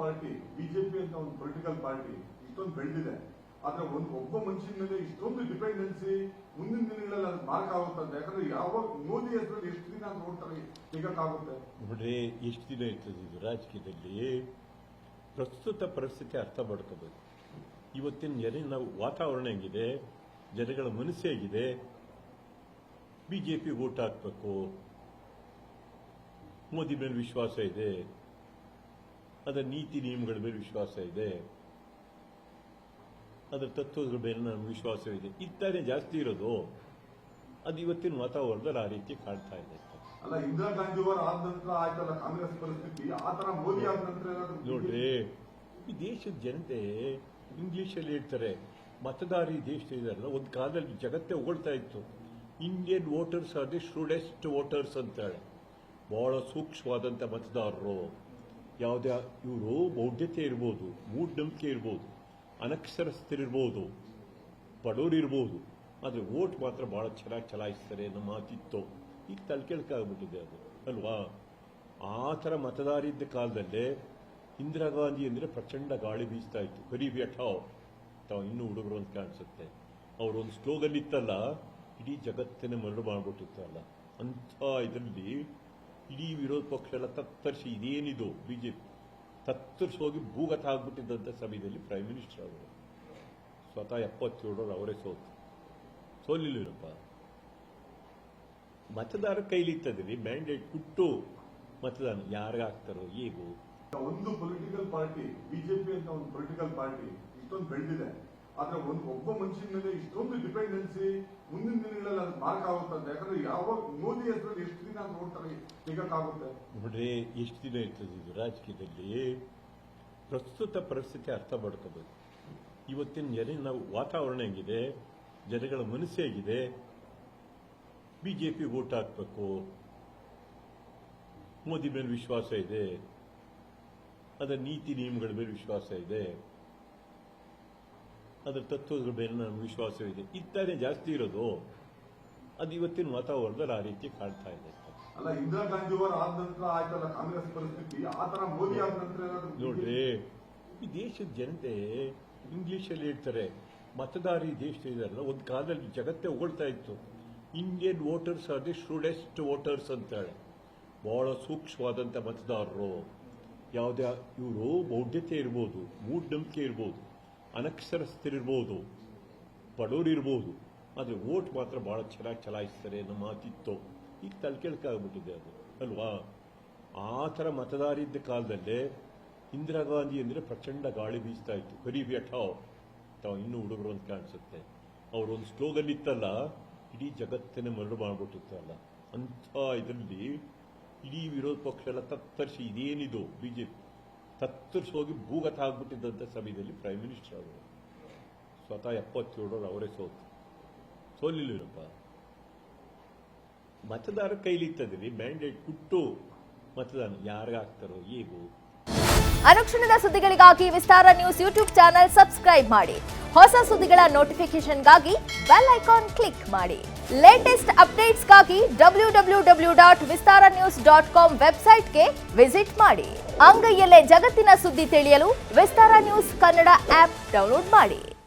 Party BJP ಅಂತ ಒಂದು political party ಇಷ್ಟೊಂದು ಬೆಳೆದಿದೆ. ಆದ್ರೆ ಒಬ್ಬ ಮನುಷ್ಯನ ಮೇಲೆ ಇಷ್ಟೊಂದು ಡಿಪೆಂಡೆನ್ಸಿ ಮುಂದಿನ ದಿನಗಳಲ್ಲಿ ಅದು ಮಾರ್ಕ್ ಆಗುತ್ತಂತೆ. ಯಾಕಂದ್ರೆ ಯಾವಾಗ ಮೋದಿ ಹೆಸರಲ್ಲಿ ಎಷ್ಟು ದಿನ ನೋಡ್ತಾರೆ ಸಿಗಕ್ಕಾಗುತ್ತೆ ನೋಡ್ರಿ, ಎಷ್ಟು ದಿನ ಇರ್ತದೆ ಇದು ರಾಜಕೀಯದಲ್ಲಿ. ಪ್ರಸ್ತುತ ಪರಿಸ್ಥಿತಿ ಅರ್ಥ ಮಾಡ್ಕೋಬೇಕು. ಇವತ್ತಿನ ನಾವು ವಾತಾವರಣ ಹೆಂಗಿದೆ, ಜನಗಳ ಮನಸ್ಸು ಹೇಗಿದೆ. ಬಿಜೆಪಿ ವೋಟ್ ಹಾಕ್ಬೇಕು, ಮೋದಿ ಮೇಲೆ ವಿಶ್ವಾಸ ಇದೆ, ಅದರ ನೀತಿ ನಿಯಮಗಳ ಮೇಲೆ ವಿಶ್ವಾಸ ಇದೆ, ಅದರ ತತ್ವಗಳ ಮೇಲೆ ನಮ್ಗೆ ವಿಶ್ವಾಸವಿದೆ. ಇತ್ತಾನೆ ಜಾಸ್ತಿ ಇರೋದು. ಅದು ಇವತ್ತಿನ ವಾತಾವರಣದಲ್ಲಿ ಆ ರೀತಿ ಕಾಣ್ತಾ ಇದೆ. ಅಲ್ಲ, ಇಂದಿರಾ ಗಾಂಧಿ ಅವರು ಆದ ನಂತರ ಆಯ್ತಲ್ಲ ಕಾಂಗ್ರೆಸ್ ಪರಿಸ್ಥಿತಿ, ಆ ತರ ಮೋದಿ ಆದ ನಂತರ ನೋಡ್ರಿ, ಈ ದೇಶದ ಜನತೆ ಇಂಗ್ಲಿಷಲ್ಲಿ ಹೇಳ್ತಾರೆ, ಮತದಾರಿ ದೇಶದಲ್ಲ. ಒಂದು ಕಾಲದಲ್ಲಿ ಜಗತ್ತೇ ಹೊಗಳ್ತಾ ಇತ್ತು, Indian voters are the shrewdest voters ಅಂತೇಳಿ. ಬಹಳ ಸೂಕ್ಷ್ಮವಾದಂಥ ಮತದಾರರು. ಯಾವುದೇ ಇವರು ಬೌದ್ಧತೆ ಇರ್ಬೋದು, ಮೂಢನಂಬಿಕೆ ಇರ್ಬೋದು, ಅನಕ್ಷರಸ್ಥರಿರ್ಬೋದು, ಬಡವರಿರ್ಬೋದು, ಆದರೆ ವೋಟ್ ಮಾತ್ರ ಬಹಳ ಚೆನ್ನಾಗಿ ಚಲಾಯಿಸ್ತಾರೆ ಅನ್ನೋ ಮಾತಿತ್ತು. ಈಗ ತಲೆಕೆಳಕಾಗ್ಬಿಟ್ಟಿದೆ ಅದು ಅಲ್ವಾ. ಆ ಥರ ಮತದಾರಿದ್ದ ಕಾಲದಲ್ಲೇ ಇಂದಿರಾ ಗಾಂಧಿ ಅಂದರೆ ಪ್ರಚಂಡ ಗಾಳಿ ಬೀಸ್ತಾ ಇತ್ತು. ಗರೀಬಿ ಹಠಾವ್ ತಾವು ಇನ್ನೂ ಹುಡುಗರು ಅಂತ ಕಾಣಿಸುತ್ತೆ. ಅವರೊಂದು ಸ್ಲೋಗನ್ ಇತ್ತಲ್ಲ, ಇಡೀ ಜಗತ್ತನ್ನೇ ಮರಳು ಮಾಡಿಬಿಟ್ಟಿತ್ತಲ್ಲ. ಅಂಥ ಇದರಲ್ಲಿ ಇಡೀ ವಿರೋಧ ಪಕ್ಷ ಎಲ್ಲ ತತ್ತರಿಸಿ ಇದೇನಿದು ಬಿಜೆಪಿ ತತ್ತರಿಸಿ ಹೋಗಿ ಭೂಗತ ಆಗ್ಬಿಟ್ಟಿದ್ದಂಥ ಸಮಯದಲ್ಲಿ ಪ್ರೈಮ್ ಮಿನಿಸ್ಟರ್ ಅವರು ಸ್ವತಃ 77 ಅವರೇ ಸೋಲಿಲ್ಲಪ್ಪ. ಮತದಾರ ಕೈಲಿತ್ತದ್ರಿ ಮ್ಯಾಂಡೇಟ್ ಕೊಟ್ಟು ಮತದಾನ ಯಾರಿಗಾಗ್ತಾರೋ ಹೇಗೂ. ಒಂದು ಪೊಲಿಟಿಕಲ್ ಪಾರ್ಟಿ ಬಿಜೆಪಿ ಅಂತ ಒಂದು ಪೊಲಿಟಿಕಲ್ ಪಾರ್ಟಿ ಇಷ್ಟೊಂದು ಬೆಳೆದಿದೆ. ಆದ್ರೆ ಒಬ್ಬ ಮನುಷ್ಯನ ಮೇಲೆ ಇಷ್ಟೊಂದು ಡಿಪೆಂಡೆನ್ಸಿ ಮುಂದಿನ ದಿನಗಳಲ್ಲಿ ಅದು ಮಾರ್ಕ್ ಆಗುತ್ತಂತೆ. ಯಾಕಂದ್ರೆ ಯಾವಾಗ ಮೋದಿ ಹೆಸರಲ್ಲಿ ಎಷ್ಟು ದಿನ ನೋಡ್ತಾರೆ ಸಿಗಕ್ಕಾಗುತ್ತೆ ನೋಡ್ರಿ, ಎಷ್ಟು ದಿನ ಇರ್ತದೆ ಇದು ರಾಜಕೀಯದಲ್ಲಿ. ಪ್ರಸ್ತುತ ಪರಿಸ್ಥಿತಿ ಅರ್ಥ ಮಾಡ್ಕೋಬೇಕು. ಇವತ್ತಿನ ನಾವು ವಾತಾವರಣ ಹೆಂಗಿದೆ, ಜನಗಳ ಮನಸ್ಸು ಹೇಗಿದೆ. ಬಿಜೆಪಿ ವೋಟ್ ಹಾಕ್ಬೇಕು, ಮೋದಿ ಮೇಲೆ ವಿಶ್ವಾಸ ಇದೆ, ಅದರ ನೀತಿ ನಿಯಮಗಳ ಮೇಲೆ ವಿಶ್ವಾಸ ಇದೆ, ಅದರ ತತ್ವಗಳ ಮೇಲೆ ನಮ್ಗೆ ವಿಶ್ವಾಸವಿದೆ. ಇತ್ತಾನೆ ಜಾಸ್ತಿ ಇರೋದು. ಅದು ಇವತ್ತಿನ ವಾತಾವರಣದಲ್ಲಿ ಆ ರೀತಿ ಕಾಣ್ತಾ ಇದೆ. ಅಲ್ಲ, ಇಂದಿರಾ ಗಾಂಧಿ ಅವರು ಆದ ನಂತರ ಆಯ್ತಲ್ಲ ಕಾಂಗ್ರೆಸ್ ಪರಿಸ್ಥಿತಿ, ಆ ತರ ಮೋದಿ ಆದ ನಂತರ ನೋಡ್ರಿ, ಈ ದೇಶದ ಜನತೆ ಇಂಗ್ಲಿಷಲ್ಲಿ ಹೇಳ್ತಾರೆ, ಮತದಾರಿ ದೇಶದಲ್ಲ. ಒಂದು ಕಾಲದಲ್ಲಿ ಜಗತ್ತೇ ಹೊಗಳ್ತಾ ಇತ್ತು, Indian voters are the shrewdest voters ಅಂತೇಳಿ. ಬಹಳ ಸೂಕ್ಷ್ಮವಾದಂಥ ಮತದಾರರು. ಯಾವುದೇ ಇವರು ಬೌದ್ಧತೆ ಇರ್ಬೋದು, ಮೂಢನಂಬಿಕೆ ಇರ್ಬೋದು, ಅನಕ್ಷರಸ್ಥರಿರ್ಬೋದು, ಬಡವರಿರ್ಬೋದು, ಆದರೆ ವೋಟ್ ಮಾತ್ರ ಬಹಳ ಚೆನ್ನಾಗಿ ಚಲಾಯಿಸ್ತಾರೆ ಅನ್ನೋ ಮಾತಿತ್ತು. ಈಗ ತಲೆಕೆಳಕಾಗ್ಬಿಟ್ಟಿದೆ ಅದು ಅಲ್ವಾ. ಆ ಥರ ಮತದಾರಿದ್ದ ಕಾಲದಲ್ಲೇ ಇಂದಿರಾ ಗಾಂಧಿ ಅಂದರೆ ಪ್ರಚಂಡ ಗಾಳಿ ಬೀಸ್ತಾ ಇತ್ತು. ಗರೀಬಿ ಹಠಾವ್ ತಾವು ಇನ್ನೂ ಹುಡುಗರು ಅಂತ ಕಾಣಿಸುತ್ತೆ. ಅವರೊಂದು ಸ್ಲೋಗನ್ ಇತ್ತಲ್ಲ, ಇಡೀ ಜಗತ್ತನ್ನೇ ಮರಳು ಮಾಡಿಬಿಟ್ಟಿತ್ತಲ್ಲ. ಅಂಥ ಇದರಲ್ಲಿ ಇಡೀ ವಿರೋಧ ಪಕ್ಷ ಎಲ್ಲ ತತ್ತರಿಸಿ ಇದೇನಿದು ಬಿಜೆಪಿ ತತ್ತರಿಸಿ ಹೋಗಿ ಭೂಗತ ಆಗ್ಬಿಟ್ಟಿದ್ದಂಥ ಸಮಯದಲ್ಲಿ ಪ್ರೈಮ್ ಮಿನಿಸ್ಟರ್ ಅವರು ಸ್ವತಃ 77 ಅವರೇ ಸೋಲಿಲ್ಲಪ್ಪ. ಮತದಾರ ಕೈಲಿತ್ತದ್ರಿ ಮ್ಯಾಂಡೇಟ್ ಕೊಟ್ಟು ಮತದಾನ ಯಾರಿಗಾಗ್ತಾರೋ ಹೇಗೂ. ಅನುಕ್ಷಣದ ಸುದ್ದಿಗಳಿಗಾಗಿ ವಿಸ್ತಾರ ನ್ಯೂಸ್ ಯೂಟ್ಯೂಬ್ ಚಾನೆಲ್ ಸಬ್ಸ್ಕ್ರೈಬ್ ಮಾಡಿ. ಹೊಸ ಸುದ್ದಿಗಳ ನೋಟಿಫಿಕೇಶನ್ಗಾಗಿ ಬೆಲ್ ಐಕಾನ್ ಕ್ಲಿಕ್ ಮಾಡಿ. ಲೇಟೆಸ್ಟ್ ಅಪ್ಡೇಟ್ಸ್ಗಾಗಿ www.vistaranews.com ವೆಬ್ಸೈಟ್ಗೆ ವಿಸಿಟ್ ಮಾಡಿ. ಅಂಗೈಯಲ್ಲೇ ಜಗತ್ತಿನ ಸುದ್ದಿ ತಿಳಿಯಲು ವಿಸ್ತಾರ ನ್ಯೂಸ್ ಕನ್ನಡ ಆಪ್ ಡೌನ್ಲೋಡ್ ಮಾಡಿ.